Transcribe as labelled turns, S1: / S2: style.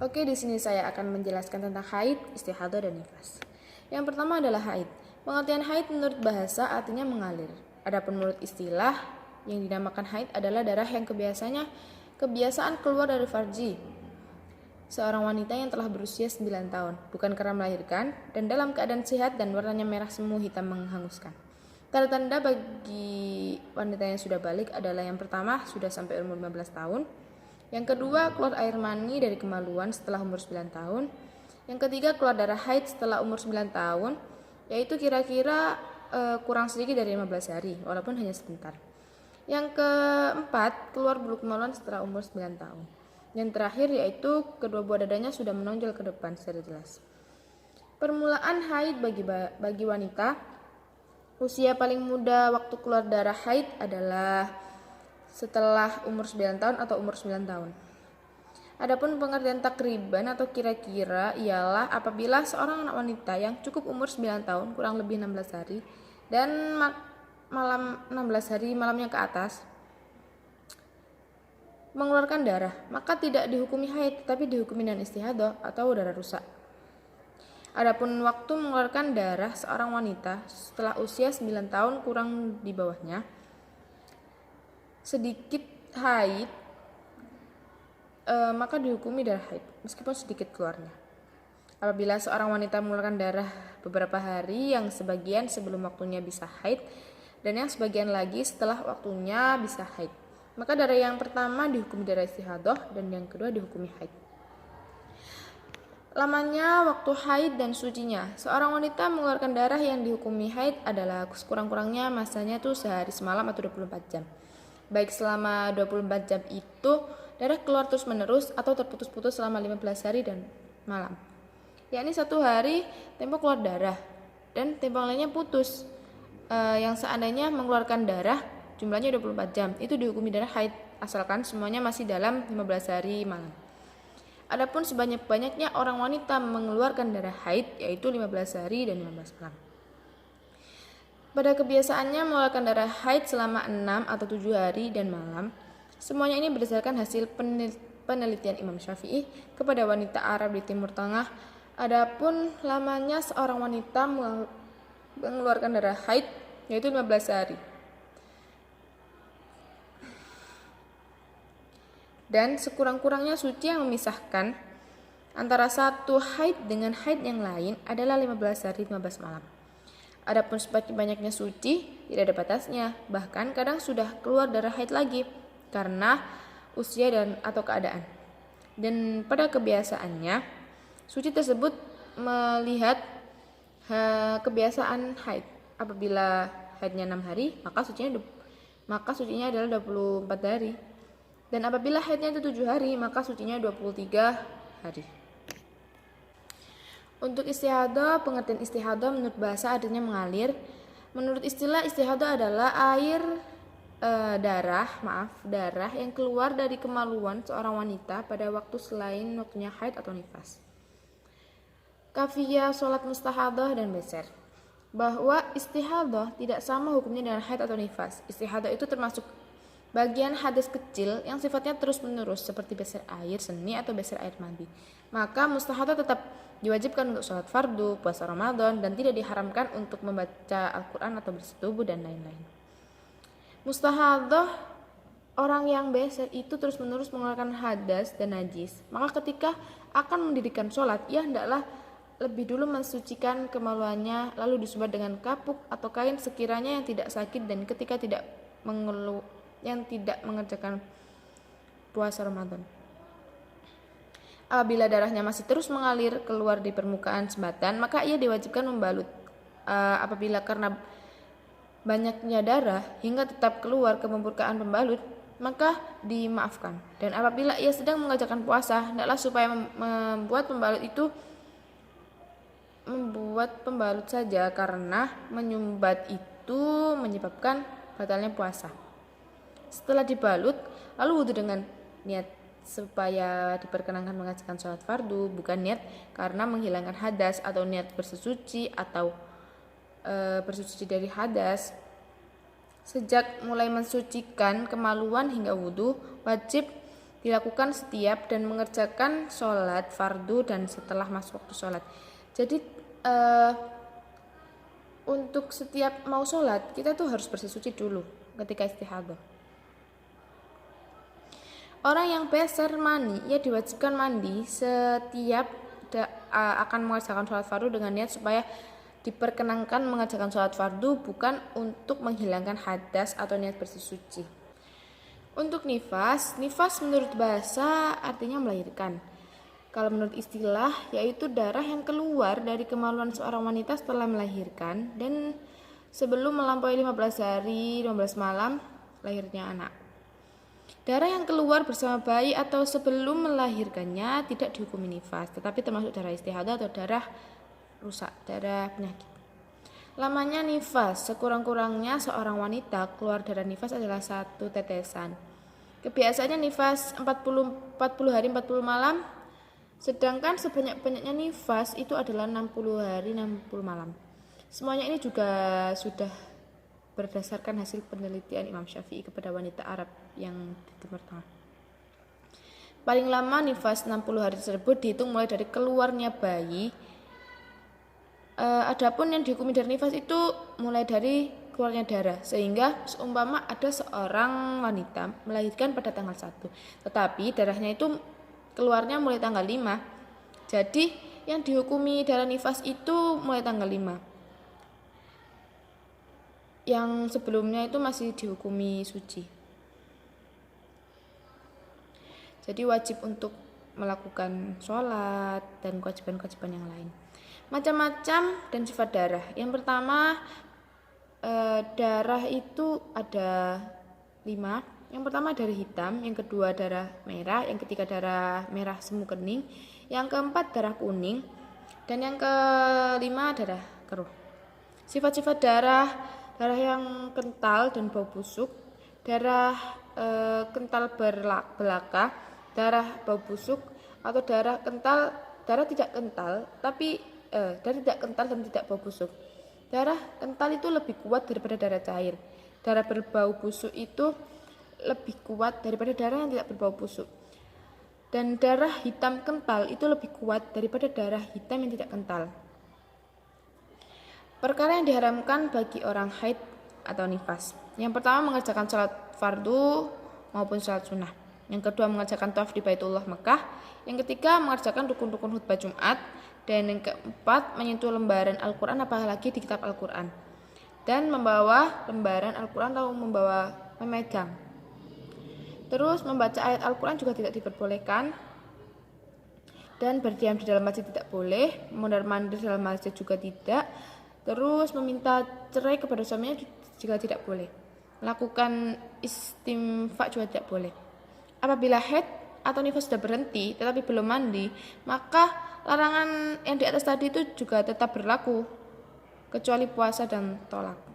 S1: Oke, di sini saya akan menjelaskan tentang haid, istihadah, dan nifas. Yang pertama adalah haid. Pengertian haid menurut bahasa artinya mengalir. Adapun menurut istilah, yang dinamakan haid adalah darah yang kebiasaan keluar dari farji seorang wanita yang telah berusia 9 tahun, bukan karena melahirkan, dan dalam keadaan sehat dan warnanya merah semu hitam menghanguskan. Tanda-tanda bagi wanita yang sudah balik adalah yang pertama, sudah sampai umur 15 tahun. Yang kedua, keluar air mani dari kemaluan setelah umur 9 tahun. Yang ketiga, keluar darah haid setelah umur 9 tahun, yaitu kira-kira kurang sedikit dari 15 hari, walaupun hanya sebentar. Yang keempat, keluar bulu kemaluan setelah umur 9 tahun. Yang terakhir yaitu kedua buah dadanya sudah menonjol ke depan secara jelas. Permulaan haid bagi wanita, usia paling muda waktu keluar darah haid adalah setelah umur 9 tahun atau umur 9 tahun. Adapun pengertian takriban atau kira-kira ialah apabila seorang anak wanita yang cukup umur 9 tahun kurang lebih 16 hari dan malam 16 hari malamnya ke atas mengeluarkan darah, maka tidak dihukumi haid tetapi dihukumi dengan istihadah atau darah rusak. Adapun waktu mengeluarkan darah seorang wanita setelah usia 9 tahun kurang di bawahnya, sedikit haid, maka dihukumi darah haid meskipun sedikit keluarnya. Apabila seorang wanita mengeluarkan darah beberapa hari, yang sebagian sebelum waktunya bisa haid dan yang sebagian lagi setelah waktunya bisa haid, maka darah yang pertama dihukumi darah istihadah dan yang kedua dihukumi haid. Lamanya waktu haid dan sucinya. Seorang wanita mengeluarkan darah yang dihukumi haid adalah sekurang-kurangnya masanya tuh sehari semalam atau 24 jam. Baik selama 24 jam itu darah keluar terus menerus atau terputus-putus selama 15 hari dan malam. Yakni satu hari tempo keluar darah dan tempo lainnya putus. Yang seandainya mengeluarkan darah jumlahnya 24 jam, itu dihukumi darah haid asalkan semuanya masih dalam 15 hari malam. Adapun sebanyak-banyaknya orang wanita mengeluarkan darah haid yaitu 15 hari dan 15 malam. Pada kebiasaannya mengeluarkan darah haid selama 6 atau 7 hari dan malam. Semuanya ini berdasarkan hasil penelitian Imam Syafi'i kepada wanita Arab di Timur Tengah. Adapun lamanya seorang wanita mengeluarkan darah haid yaitu 15 hari. Dan sekurang-kurangnya suci yang memisahkan antara satu haid dengan haid yang lain adalah 15 hari 15 malam. Adapun sebanyak-banyaknya suci tidak ada batasnya, bahkan kadang sudah keluar darah haid lagi karena usia dan atau keadaan. Dan pada kebiasaannya suci tersebut melihat kebiasaan haid. Apabila haidnya 6 hari, maka sucinya adalah 24 hari. Dan apabila haidnya itu 7 hari, maka sucinya 23 hari. Untuk istihadah, pengertian istihadah menurut bahasa artinya mengalir. Menurut istilah, istihadah adalah darah yang keluar dari kemaluan seorang wanita pada waktu selain waktunya haid atau nifas. Kafiyah, sholat mustahadah, dan beser. Bahwa istihadah tidak sama hukumnya dengan haid atau nifas. Istihadah itu termasuk bagian hadas kecil yang sifatnya terus-menerus seperti beser air seni atau beser air mandi. Maka mustahadah tetap diwajibkan untuk sholat fardu, puasa Ramadan, dan tidak diharamkan untuk membaca Al-Quran atau bersetubuh dan lain-lain. Mustahadah, orang yang beser itu terus-menerus mengeluarkan hadas dan najis. Maka ketika akan mendirikan sholat, ia hendaklah lebih dulu mensucikan kemaluannya, lalu disebat dengan kapuk atau kain sekiranya yang tidak sakit dan ketika tidak mengerjakan puasa Ramadan. Apabila darahnya masih terus mengalir keluar di permukaan sebatan, maka ia diwajibkan membalut. Apabila karena banyaknya darah hingga tetap keluar ke permukaan pembalut, maka dimaafkan. Dan apabila ia sedang mengerjakan puasa, hendaklah supaya membuat pembalut saja karena menyumbat itu menyebabkan batalnya puasa. Setelah dibalut, lalu wudhu dengan niat supaya diperkenankan mengerjakan sholat fardu, bukan niat karena menghilangkan hadas atau niat bersuci atau bersuci dari hadas. Sejak mulai mensucikan kemaluan hingga wudhu, wajib dilakukan setiap dan mengerjakan sholat fardu dan setelah masuk waktu sholat. Jadi untuk setiap mau sholat kita tuh harus bersih suci dulu ketika istihadah. Orang yang besar mani, ia diwajibkan mandi setiap akan mengerjakan sholat fardu dengan niat supaya diperkenankan mengerjakan sholat fardu, bukan untuk menghilangkan hadas atau niat bersih suci. Untuk nifas menurut bahasa artinya melahirkan. Kalau menurut istilah, yaitu darah yang keluar dari kemaluan seorang wanita setelah melahirkan dan sebelum melampaui 15 hari, 15 malam lahirnya anak. Darah yang keluar bersama bayi atau sebelum melahirkannya tidak dihukumi nifas, tetapi termasuk darah istihadah atau darah rusak, darah penyakit. Lamanya nifas, sekurang-kurangnya seorang wanita keluar darah nifas adalah 1 tetesan. Kebiasaannya nifas 40 hari 40 malam. Sedangkan sebanyak-banyaknya nifas itu adalah 60 hari 60 malam. Semuanya ini juga sudah berdasarkan hasil penelitian Imam Syafi'i kepada wanita Arab yang di Timur Tengah. Paling lama nifas 60 hari tersebut dihitung mulai dari keluarnya bayi. Adapun yang dihukumi dari nifas itu mulai dari keluarnya darah, sehingga seumpama ada seorang wanita melahirkan pada tanggal 1, tetapi darahnya itu keluarnya mulai tanggal 5. Jadi yang dihukumi darah nifas itu mulai tanggal 5. Yang sebelumnya itu masih dihukumi suci. Jadi wajib untuk melakukan sholat dan kewajiban-kewajiban yang lain. Macam-macam dan sifat darah. Yang pertama, darah itu ada 5. Yang pertama darah hitam, yang kedua darah merah, yang ketiga darah merah semu kening, yang keempat darah kuning, dan yang kelima darah keruh. Sifat-sifat darah yang kental dan bau busuk, darah kental belaka, darah bau busuk, atau darah tidak kental dan tidak bau busuk. Darah kental itu lebih kuat daripada darah cair. Darah berbau busuk itu lebih kuat daripada darah yang tidak berbau busuk. Dan darah hitam kental itu lebih kuat daripada darah hitam yang tidak kental. Perkara yang diharamkan bagi orang haid atau nifas. Yang pertama, mengerjakan sholat fardu maupun sholat sunnah. Yang kedua, mengerjakan tawaf di Baitullah Mekah. Yang ketiga, mengerjakan rukun-rukun khutbah Jumat. Dan yang keempat, menyentuh lembaran Al-Quran apalagi di kitab Al-Quran. Dan membawa lembaran Al-Quran atau memegang. Terus membaca ayat Al-Quran juga tidak diperbolehkan. Dan berdiam di dalam masjid tidak boleh. Mondar-mandir dalam masjid juga tidak. Terus meminta cerai kepada suaminya juga tidak boleh. Melakukan istimfa juga tidak boleh. Apabila haid atau nifas sudah berhenti tetapi belum mandi, maka larangan yang di atas tadi itu juga tetap berlaku, kecuali puasa dan tolak.